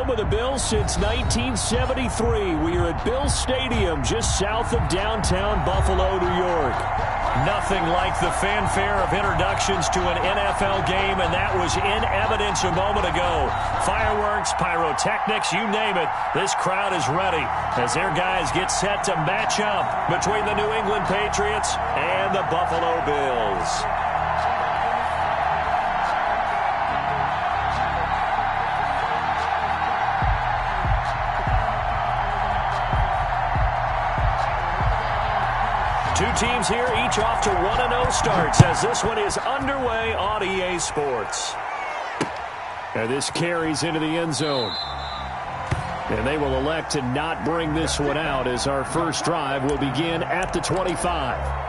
home of the Bills since 1973. We are at Bills Stadium, just south of downtown Buffalo, New York. Nothing like the fanfare of introductions to an NFL game, and that was in evidence a moment ago. Fireworks, pyrotechnics, you name it. This crowd is ready as their guys get set to match up between the New England Patriots and the Buffalo Bills. Two teams here, each off to 1-0 starts as this one is underway on EA Sports. And this carries into the end zone. And they will elect to not bring this one out as our first drive will begin at the 25.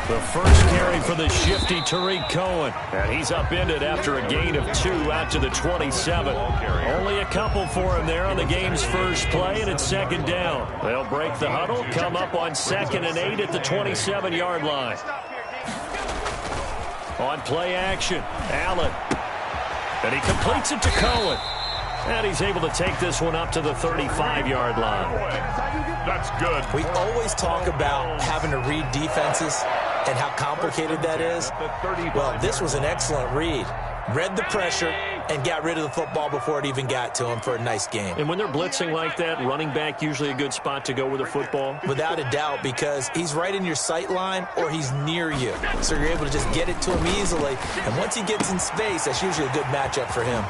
The first carry for the shifty Tariq Cohen. And he's upended after a gain of 2 out to the 27. Only a couple for him there on the game's first play, and it's second down. They'll break the huddle, come up on 2nd and 8 at the 27-yard line. On play action, Allen. And he completes it to Cohen. And he's able to take this one up to the 35-yard line. That's good. We always talk about having to read defenses and how complicated that is. Well, this was an excellent read. Read the pressure and got rid of the football before it even got to him for a nice game. And when they're blitzing like that, running back usually a good spot to go with the football? Without a doubt, because he's right in your sight line or he's near you. So you're able to just get it to him easily. And once he gets in space, that's usually a good matchup for him.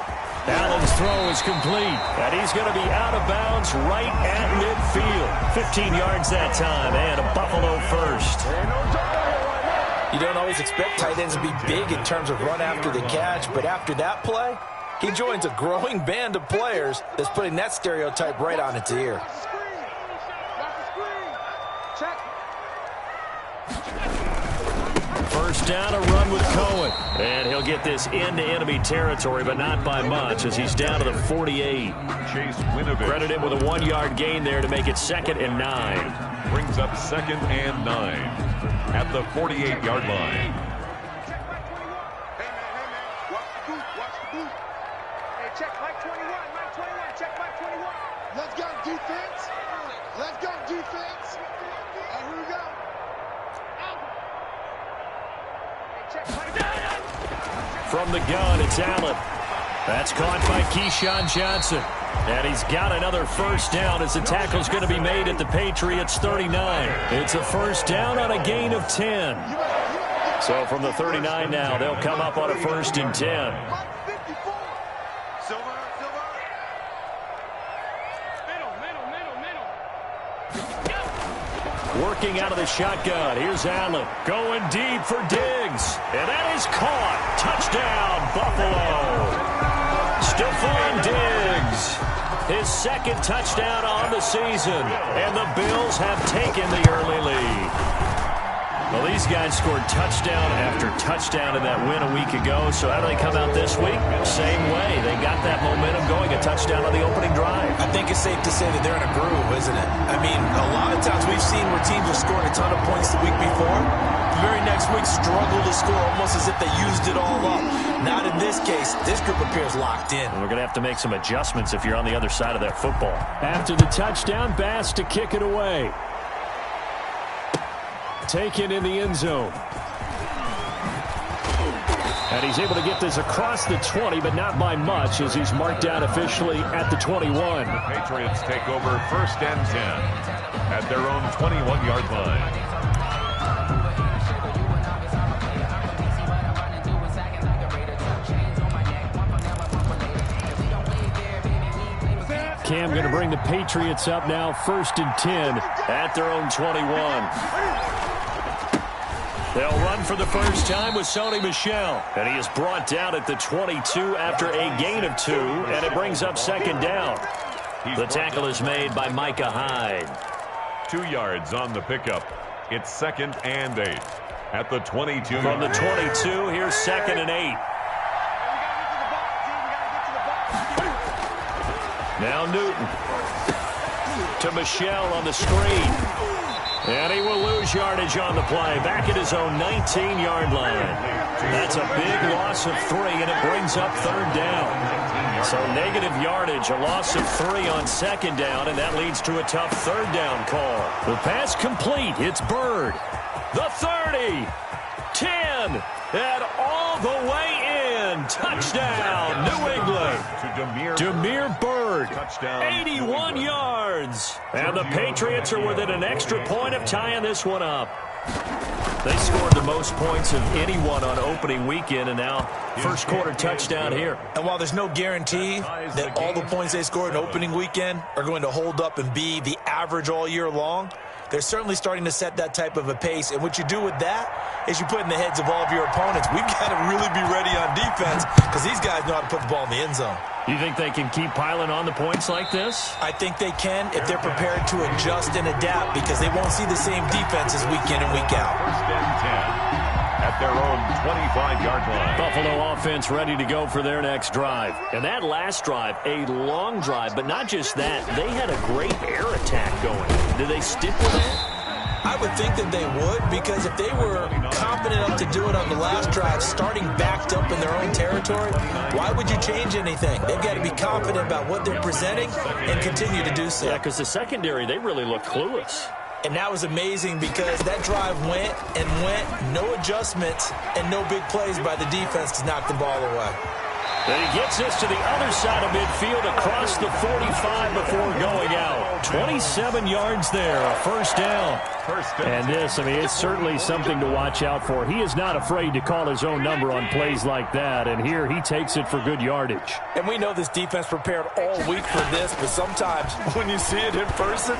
Allen's throw is complete, and he's going to be out of bounds right at midfield. 15 yards that time, and a Buffalo first. You don't always expect tight ends to be big in terms of run after the catch, but after that play, he joins a growing band of players that's putting that stereotype right on its ear. First down, a run with Cohen. And he'll get this into enemy territory, but not by much as he's down to the 48. Credit him with a 1-yard gain there to make it 2nd and 9. Brings up 2nd and 9 at the 48-yard line. Check Mike 21, Mike 21, check Mike 21. Let's go, defense. Let's go, defense. And here we go. From the gun, it's Allen. That's caught by Keyshawn Johnson. And he's got another first down as the tackle's going to be made at the Patriots 39. It's a first down on a gain of 10. So from the 39 now, they'll come up on a 1st and 10. Working out of the shotgun. Here's Allen going deep for Diggs. And that is caught. Touchdown, Buffalo. Stephon Diggs. His 2nd touchdown on the season. And the Bills have taken the early lead. Well, these guys scored touchdown after touchdown in that win a week ago. So how do they come out this week? Same way. They got that momentum going, a touchdown on the opening drive. I think it's safe to say that they're in a groove, isn't it? I mean, a lot of times we've seen where teams have scored a ton of points the week before. The very next week struggle to score almost as if they used it all up. Not in this case. This group appears locked in. And we're going to have to make some adjustments if you're on the other side of that football. After the touchdown, Bass to kick it away. Taken in the end zone. And he's able to get this across the 20, but not by much as he's marked down officially at the 21. The Patriots take over 1st and 10 at their own 21-yard line. Cam going to bring the Patriots up now 1st and 10 at their own 21. They'll run for the first time with Sony Michel. And he is brought down at the 22 after a gain of 2, and it brings up 2nd down. The tackle is made by Micah Hyde. 2 yards on the pickup. It's 2nd and 8. At the 22. From the 22, here's 2nd and 8. Now Newton to Michelle on the screen. And he will lose yardage on the play. Back at his own 19-yard line. That's a big loss of 3, and it brings up 3rd down. So negative yardage, a loss of 3 on 2nd down, and that leads to a tough 3rd down call. The pass complete. It's Bird. The 30. 10. And all the way in. Touchdown, New England. Demir Bird, Touchdown, 81 yards. And the Patriots are within an extra point of tying this one up. They scored the most points of anyone on opening weekend, and now first quarter touchdown here. And while there's no guarantee that all the points they scored in opening weekend are going to hold up and be the average all year long, they're certainly starting to set that type of a pace. And what you do with that is you put in the heads of all of your opponents, we've got to really be ready on defense because these guys know how to put the ball in the end zone. You think they can keep piling on the points like this? I think they can if they're prepared to adjust and adapt because they won't see the same defenses week in and week out. 1st and 10 at their own 25-yard line. Buffalo offense ready to go for their next drive. And that last drive, a long drive, but not just that. They had a great air attack going. Did they stick with that? I would think that they would because if they were confident enough to do it on the last drive, starting backed up in their own territory, why would you change anything? They've got to be confident about what they're presenting and continue to do so. Yeah, because the secondary, they really looked clueless. And that was amazing because that drive went and went, no adjustments and no big plays by the defense to knock the ball away. And he gets this to the other side of midfield across the 45 before going out. 27 yards there, a 1st down. And this, I mean, it's certainly something to watch out for. He is not afraid to call his own number on plays like that, and here he takes it for good yardage. And we know this defense prepared all week for this, but sometimes when you see it in person,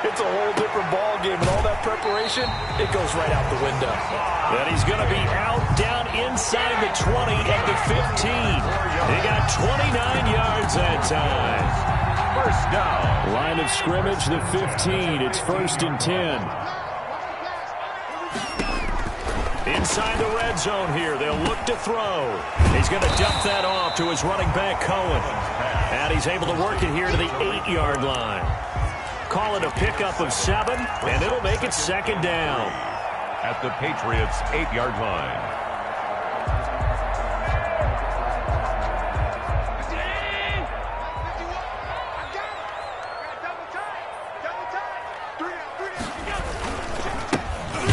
it's a whole different ball game, and all that preparation, it goes right out the window. And he's going to be out down inside the 20 at the 15. He got 29 yards that time. 1st down. Line of scrimmage, the 15. It's 1st and 10. Inside the red zone here. They'll look to throw. He's going to dump that off to his running back, Cohen. And he's able to work it here to the 8-yard line. Call it a pickup of 7, and it'll make it 2nd down. At the Patriots' 8-yard line.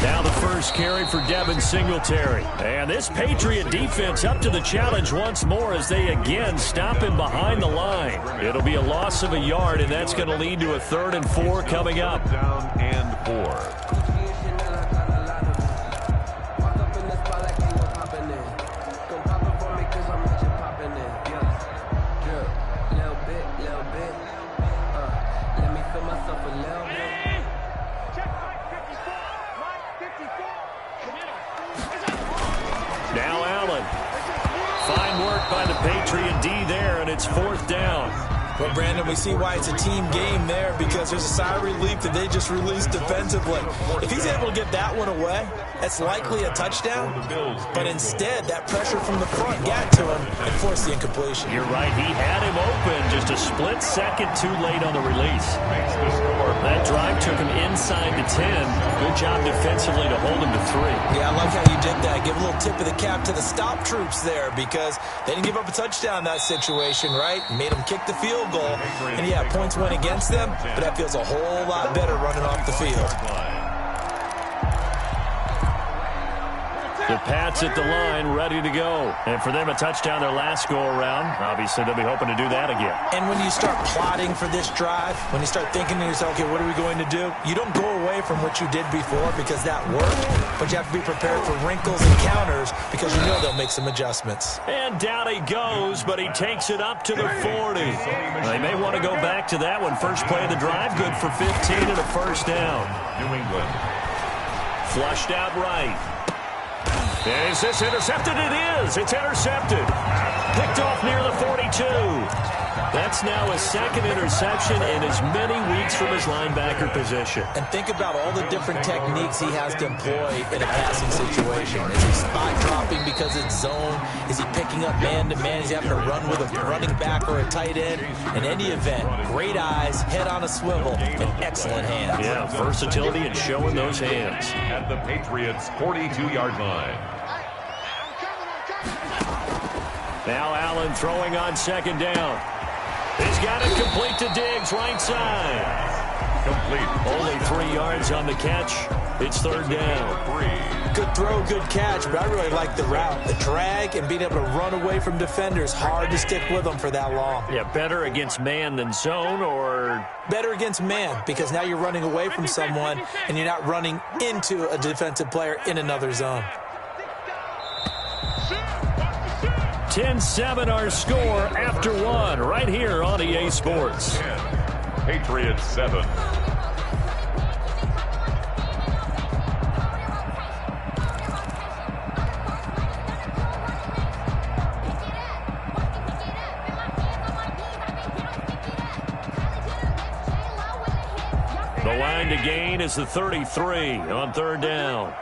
Now the first carry for Devin Singletary. And this Patriot defense up to the challenge once more as they again stop him behind the line. It'll be a loss of a yard, and that's going to lead to a 3rd and 4 coming up. Down and 4. Now Allen. Fine work by the Patriot D there, and it's 4th down. Well, Brandon, we see why it's a team game there because there's a sigh of relief that they just released defensively. If he's able to get that one away, that's likely a touchdown. But instead, that pressure from the front got to him and forced the incompletion. You're right. He had him open just a split second too late on the release. That drive took him inside the 10. Good job defensively to hold him to 3. Yeah, I like how you did that. Give a little tip of the cap to the stop troops there because they didn't give up a touchdown in that situation, right? Made them kick the field goal. And yeah, points went against them, but that feels a whole lot better running off the field. The Pats at the line, ready to go. And for them, a touchdown their last go-around. Obviously, they'll be hoping to do that again. And when you start plotting for this drive, when you start thinking to yourself, okay, what are we going to do? You don't go away from what you did before because that worked, but you have to be prepared for wrinkles and counters because you know they'll make some adjustments. And down he goes, but he takes it up to the 40. They may want to go back to that one. First play of the drive, good for 15 and a 1st down. New England. Flushed out right. Is this intercepted? It is. It's intercepted. Picked off near the 42. That's now a second interception in as many weeks from his linebacker position. And think about all the different techniques he has to employ in a passing situation. Is he spot dropping because it's zone? Is he picking up man-to-man? Is he having to run with a running back or a tight end? In any event, great eyes, head on a swivel, and excellent hands. Yeah, versatility and showing those hands. At the Patriots' 42-yard line. Now Allen throwing on second down. He's got it complete to Diggs, right side. Complete. Only 3 yards on the catch. It's third down. Good throw, good catch, but I really like the route. The drag and being able to run away from defenders. Hard to stick with them for that long. Yeah, better against man than zone, or... Better against man, because now you're running away from someone and you're not running into a defensive player in another zone. 10-7 our score after one right here on EA Sports. Patriots 7. The line to gain is the 33 on third down.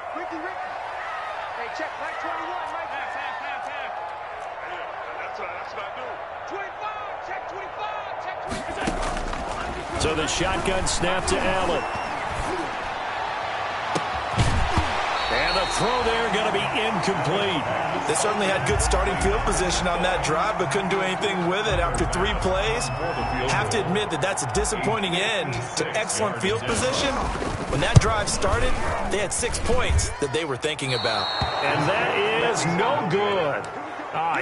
So the shotgun snap to Allen. And the throw there going to be incomplete. They certainly had good starting field position on that drive, but couldn't do anything with it after 3 plays. Have to admit that that's a disappointing end to excellent field position. When that drive started, they had 6 points that they were thinking about. And that is no good.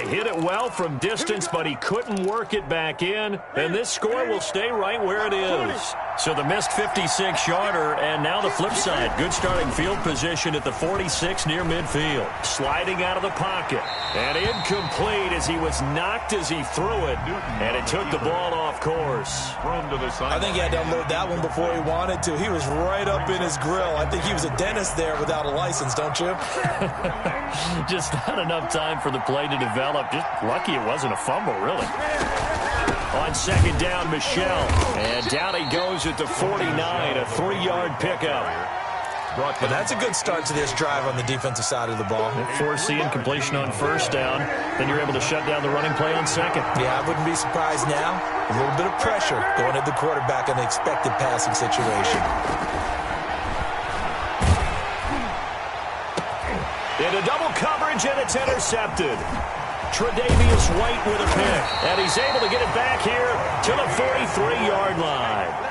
He hit it well from distance, but he couldn't work it back in. And this score will stay right where it is. So the missed 56-yarder, and now the flip side. Good starting field position at the 46 near midfield. Sliding out of the pocket. And incomplete as he was knocked as he threw it. And it took the ball off course. I think he had to unload that one before he wanted to. He was right up in his grill. I think he was a dentist there without a license, don't you? Just not enough time for the play to develop. Just lucky it wasn't a fumble, really. On second down, Michel. And down he goes at the 49, a 3-yard pickup. But that's a good start to this drive on the defensive side of the ball. Force the incompletion on first down. Then you're able to shut down the running play on second. Yeah, I wouldn't be surprised now. A little bit of pressure going at the quarterback in the expected passing situation. Into double coverage, and it's intercepted. Tre'Davious White with a pick, and he's able to get it back here to the 43-yard line.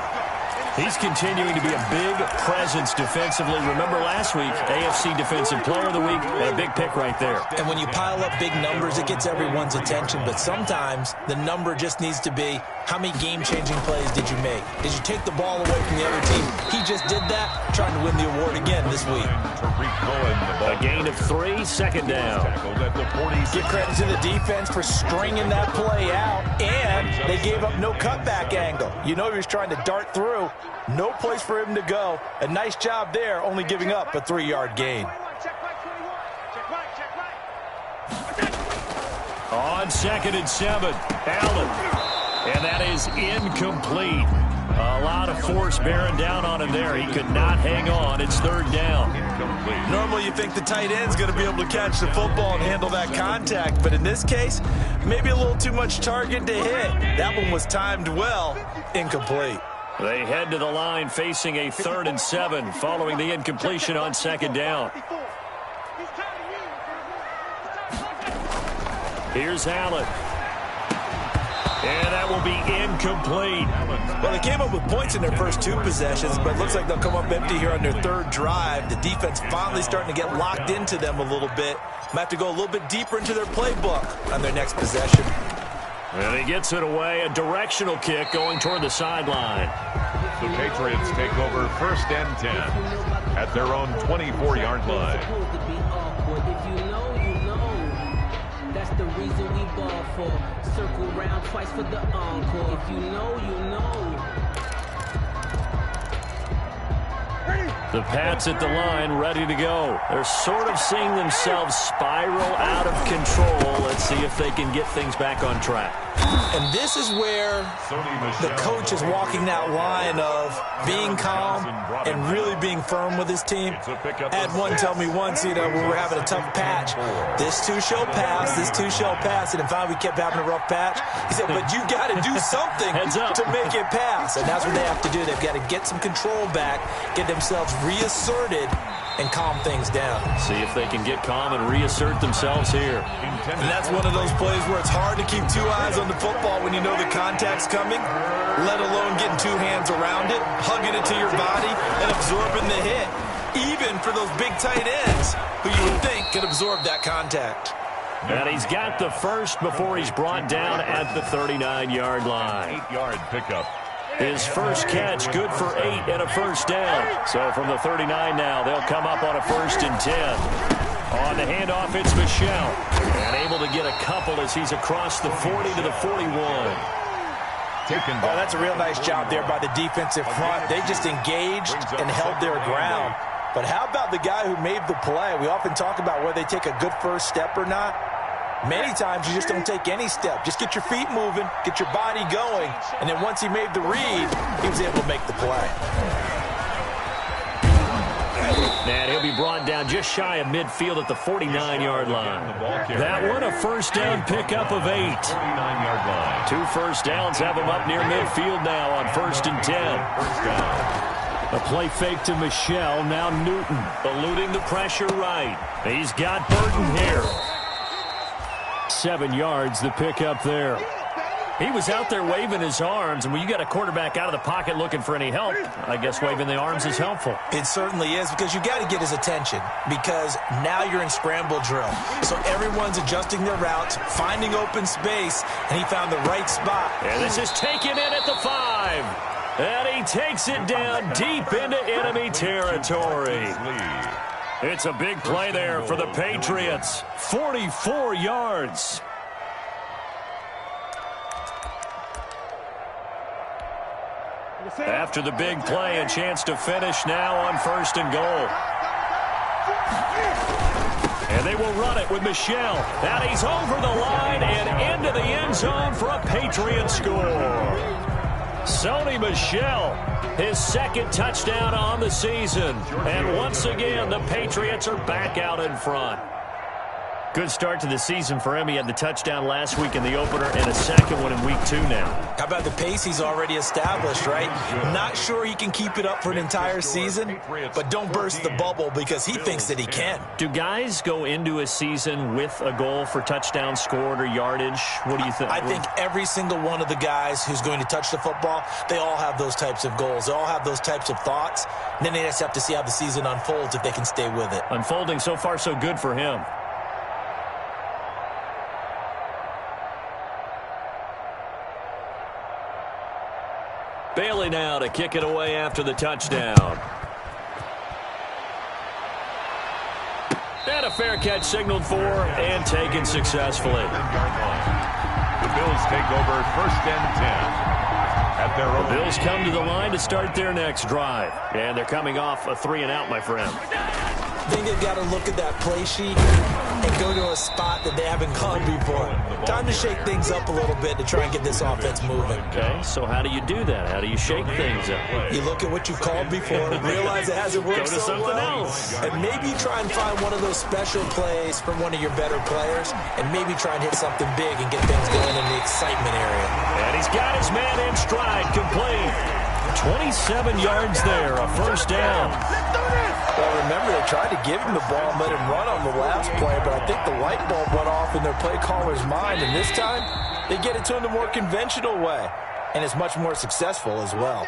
He's continuing to be a big presence defensively. Remember last week, AFC Defensive Player of the Week, and a big pick right there. And when you pile up big numbers, it gets everyone's attention. But sometimes the number just needs to be, how many game-changing plays did you make? Did you take the ball away from the other team? He just did that, trying to win the award again this week. A gain of 3, second down. Give credit to the defense for stringing that play out, and they gave up no cutback angle. You know he was trying to dart through. No place for him to go. A nice job there, only giving up a 3-yard gain. On second and 7, Allen. And that is incomplete. A lot of force bearing down on him there. He could not hang on. It's third down. Normally you think the tight end's going to be able to catch the football and handle that contact. But in this case, maybe a little too much target to hit. That one was timed well. Incomplete. They head to the line facing a 3rd and 7 following the incompletion on second down. Here's Allen. And that will be incomplete. Well, they came up with points in their first 2 possessions, but it looks like they'll come up empty here on their 3rd drive. The defense finally starting to get locked into them a little bit. Might have to go a little bit deeper into their playbook on their next possession. And he gets it away, a directional kick going toward the sideline. The Patriots take over 1st and 10 at their own 24-yard line. That's the reason we ball for. Circle round twice for the encore. If you know, you know. The Pats at the line, ready to go. They're sort of seeing themselves spiral out of control. Let's see if they can get things back on track. And this is where the coach is walking that line of being calm and really being firm with his team. I had one tell me once, we were having a tough patch. This too shall pass, this too shall pass. And finally we kept having a rough patch. He said, but you got to do something to make it pass. And that's what they have to do. They've got to get some control back, get themselves reasserted, and calm things down. See if they can get calm and reassert themselves here. And that's one of those plays where it's hard to keep two eyes on the football when you know the contact's coming, let alone getting two hands around it, hugging it to your body, and absorbing the hit. Even for those big tight ends who you would think could absorb that contact. And he's got the first before he's brought down at the 39-yard line. 8-yard pickup. His first catch, good for 8 and a first down. So from the 39 now, they'll come up on a 1st and 10. On the handoff, it's Michel. And able to get a couple as he's across the 40 to the 41. Oh, that's a real nice job there by the defensive front. They just engaged and held their ground. But how about the guy who made the play? We often talk about whether they take a good first step or not. Many times you just don't take any step. Just get your feet moving, get your body going, and then once he made the read, he was able to make the play. And he'll be brought down just shy of midfield at the 49-yard line. That one a first down pickup of 8. 49-yard line. 2 first downs have him up near midfield now on 1st and 10. First down. A play fake to Michel. Now Newton eluding the pressure right. He's got Burton here. 7 yards, the pickup there. He was out there waving his arms, and when you got a quarterback out of the pocket looking for any help, I guess waving the arms is helpful. It certainly is, because you got to get his attention, because now you're in scramble drill. So everyone's adjusting their routes, finding open space, and he found the right spot. And this is taken in at the 5. And he takes it down deep into enemy territory. It's a big play there for the Patriots. 44 yards. After the big play, a chance to finish now on 1st and goal. And they will run it with Michel. And he's over the line and into the end zone for a Patriot score. Sony Michel, his 2nd touchdown on the season. And once again, the Patriots are back out in front. Good start to the season for him. He had the touchdown last week in the opener and a 2nd one in week 2 now. How about the pace he's already established, right? Not sure he can keep it up for an entire season, but don't burst the bubble because he thinks that he can. Do guys go into a season with a goal for touchdowns scored or yardage? What do you think? I think every single one of the guys who's going to touch the football, they all have those types of goals. They all have those types of thoughts. And then they just have to see how the season unfolds if they can stay with it. Unfolding so far so good for him. Bailey now to kick it away after the touchdown. And a fair catch signaled for and taken successfully. The Bills take over 1st and 10. At their own. The Bills come to the line to start their next drive. And they're coming off a 3-and-out, my friend. I think they've got to look at that play sheet and go to a spot that they haven't gone before. Time to shake things up a little bit to try and get this offense moving. Okay, so how do you do that? How do you shake things up? You look at what you've called before, realize it hasn't worked Go to so something well, else. and maybe try and find one of those special plays from one of your better players, and maybe try and hit something big and get things going in the excitement area. And he's got his man in stride, complete. 27 yards there, a 1st down. Well, remember, they tried to give him the ball and let him run on the last play, but I think the light bulb went off in their play caller's mind, and this time they get it to him the more conventional way, and it's much more successful as well.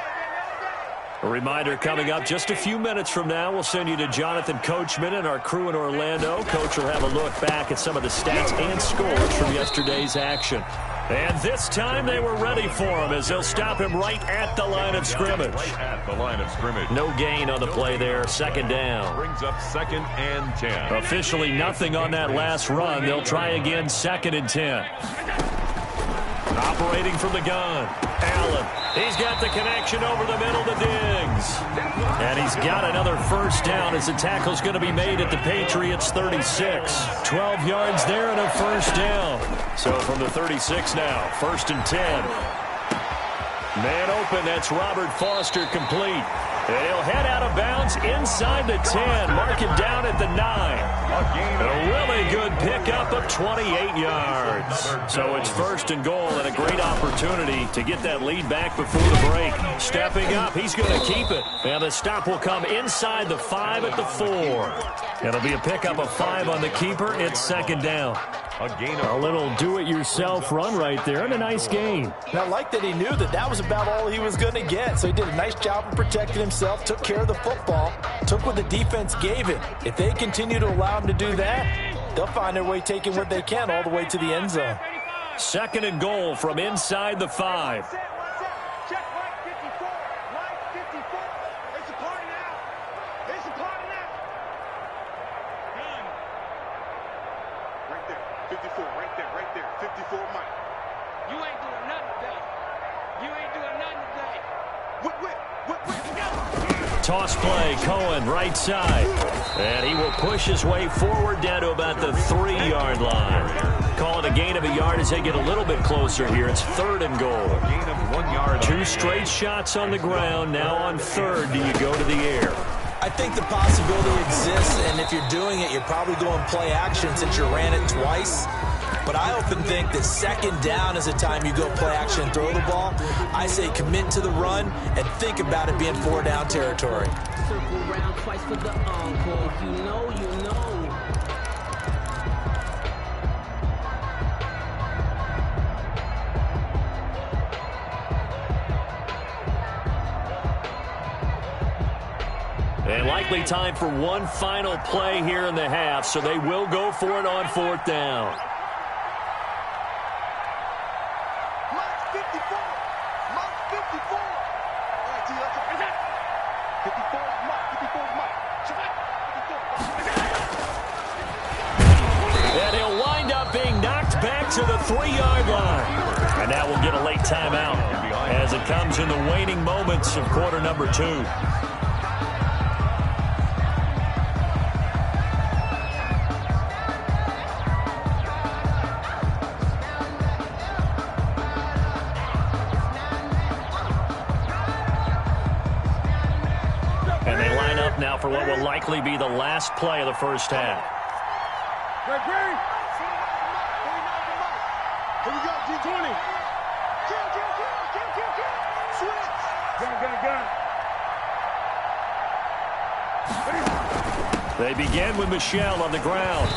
A reminder coming up just a few minutes from now, we'll send you to Jonathan Coachman and our crew in Orlando. Coach will have a look back at some of the stats and scores from yesterday's action. And this time they were ready for him as they'll stop him right at the line of scrimmage. Right at the line of scrimmage. No gain on the play there, 2nd down. Brings up 2nd and 10. Officially nothing on that last run. They'll try again, 2nd and 10. separating from the gun. Allen, he's got the connection over the middle to Diggs. And he's got another first down as the tackle's going to be made at the Patriots 36. 12 yards there and a first down. So from the 36 now, 1st and 10. Man open, that's Robert Foster complete. And he'll head out of bounds inside the 10. Mark him down at the 9. A really good pickup of 28 yards. So it's 1st and goal and a great opportunity to get that lead back before the break. Stepping up, he's going to keep it. And the stop will come inside the 5 at the 4. It'll be a pickup of 5 on the keeper. It's 2nd down. A little do-it-yourself run right there and a nice gain. And I like that he knew that that was about all he was going to get. So he did a nice job of protecting himself, took care of the football, took what the defense gave him. If they continue to allow him to do that, they'll find their way taking what they can all the way to the end zone. 2nd and goal from inside the 5. Check right 54. Right 54. It's a party now. It's a party now. Right there. 54. Right there. Right there. 54, Mike. You ain't doing nothing today. You ain't doing nothing today. Whip. Toss play, Cohen, right side. And he will push his way forward down to about the 3-yard line. Call it a gain of a yard as they get a little bit closer here. It's 3rd and goal. Gain of 1 yard. 2 straight shots on the ground. Now on 3rd, do you go to the air? I think the possibility exists, and if you're doing it, you're probably going play action since you ran it twice. But I often think that 2nd down is the time you go play action and throw the ball. I say commit to the run and think about it being 4-down territory. Circle round twice for the encore. You know, you know. And likely time for one final play here in the half, so they will go for it on 4th down. Mark 54. Mark 54. All right, T, let's go. 54 is Mark. 54 is Mark. 54. And he'll wind up being knocked back to the 3-yard line. And now we'll get a late timeout as it comes in the waning moments of quarter number 2. And they line up now for what will likely be the last play of the first half. Here we go, G20. Switch. Gun. They begin with Michelle on the ground.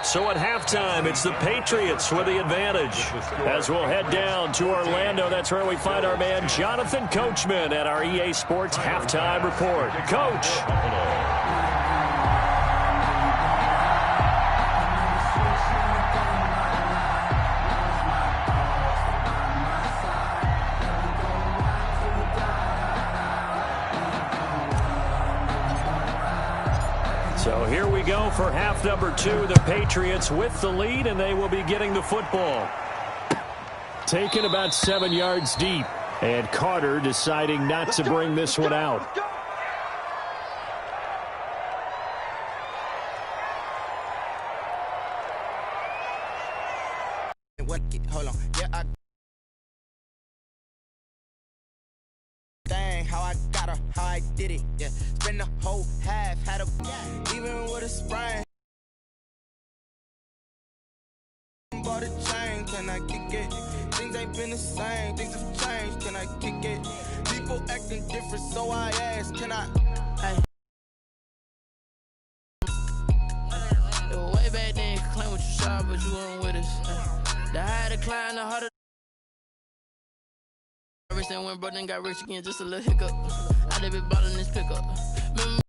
So at halftime, it's the Patriots with the advantage. As we'll head down to Orlando, that's where we find our man Jonathan Coachman at our EA Sports Halftime Report. Coach. So here we go for half number 2. The Patriots with the lead, and they will be getting the football. Taken about 7 yards deep, and Carter deciding not to bring this one out. Hold on. Yeah, dang, how I got her, how I did it. Yeah, spend the whole half, had a even with a sprain. Bought a chain, can I kick it? Things ain't been the same, things have changed, can I kick it? People acting different, so I ask, can I? Hey. Way back then, you claim what you saw, but you weren't with us. The higher the climb, the harder. Rich and went broke and got rich again, just a little hiccup. I did be ballin' this pickup. Remember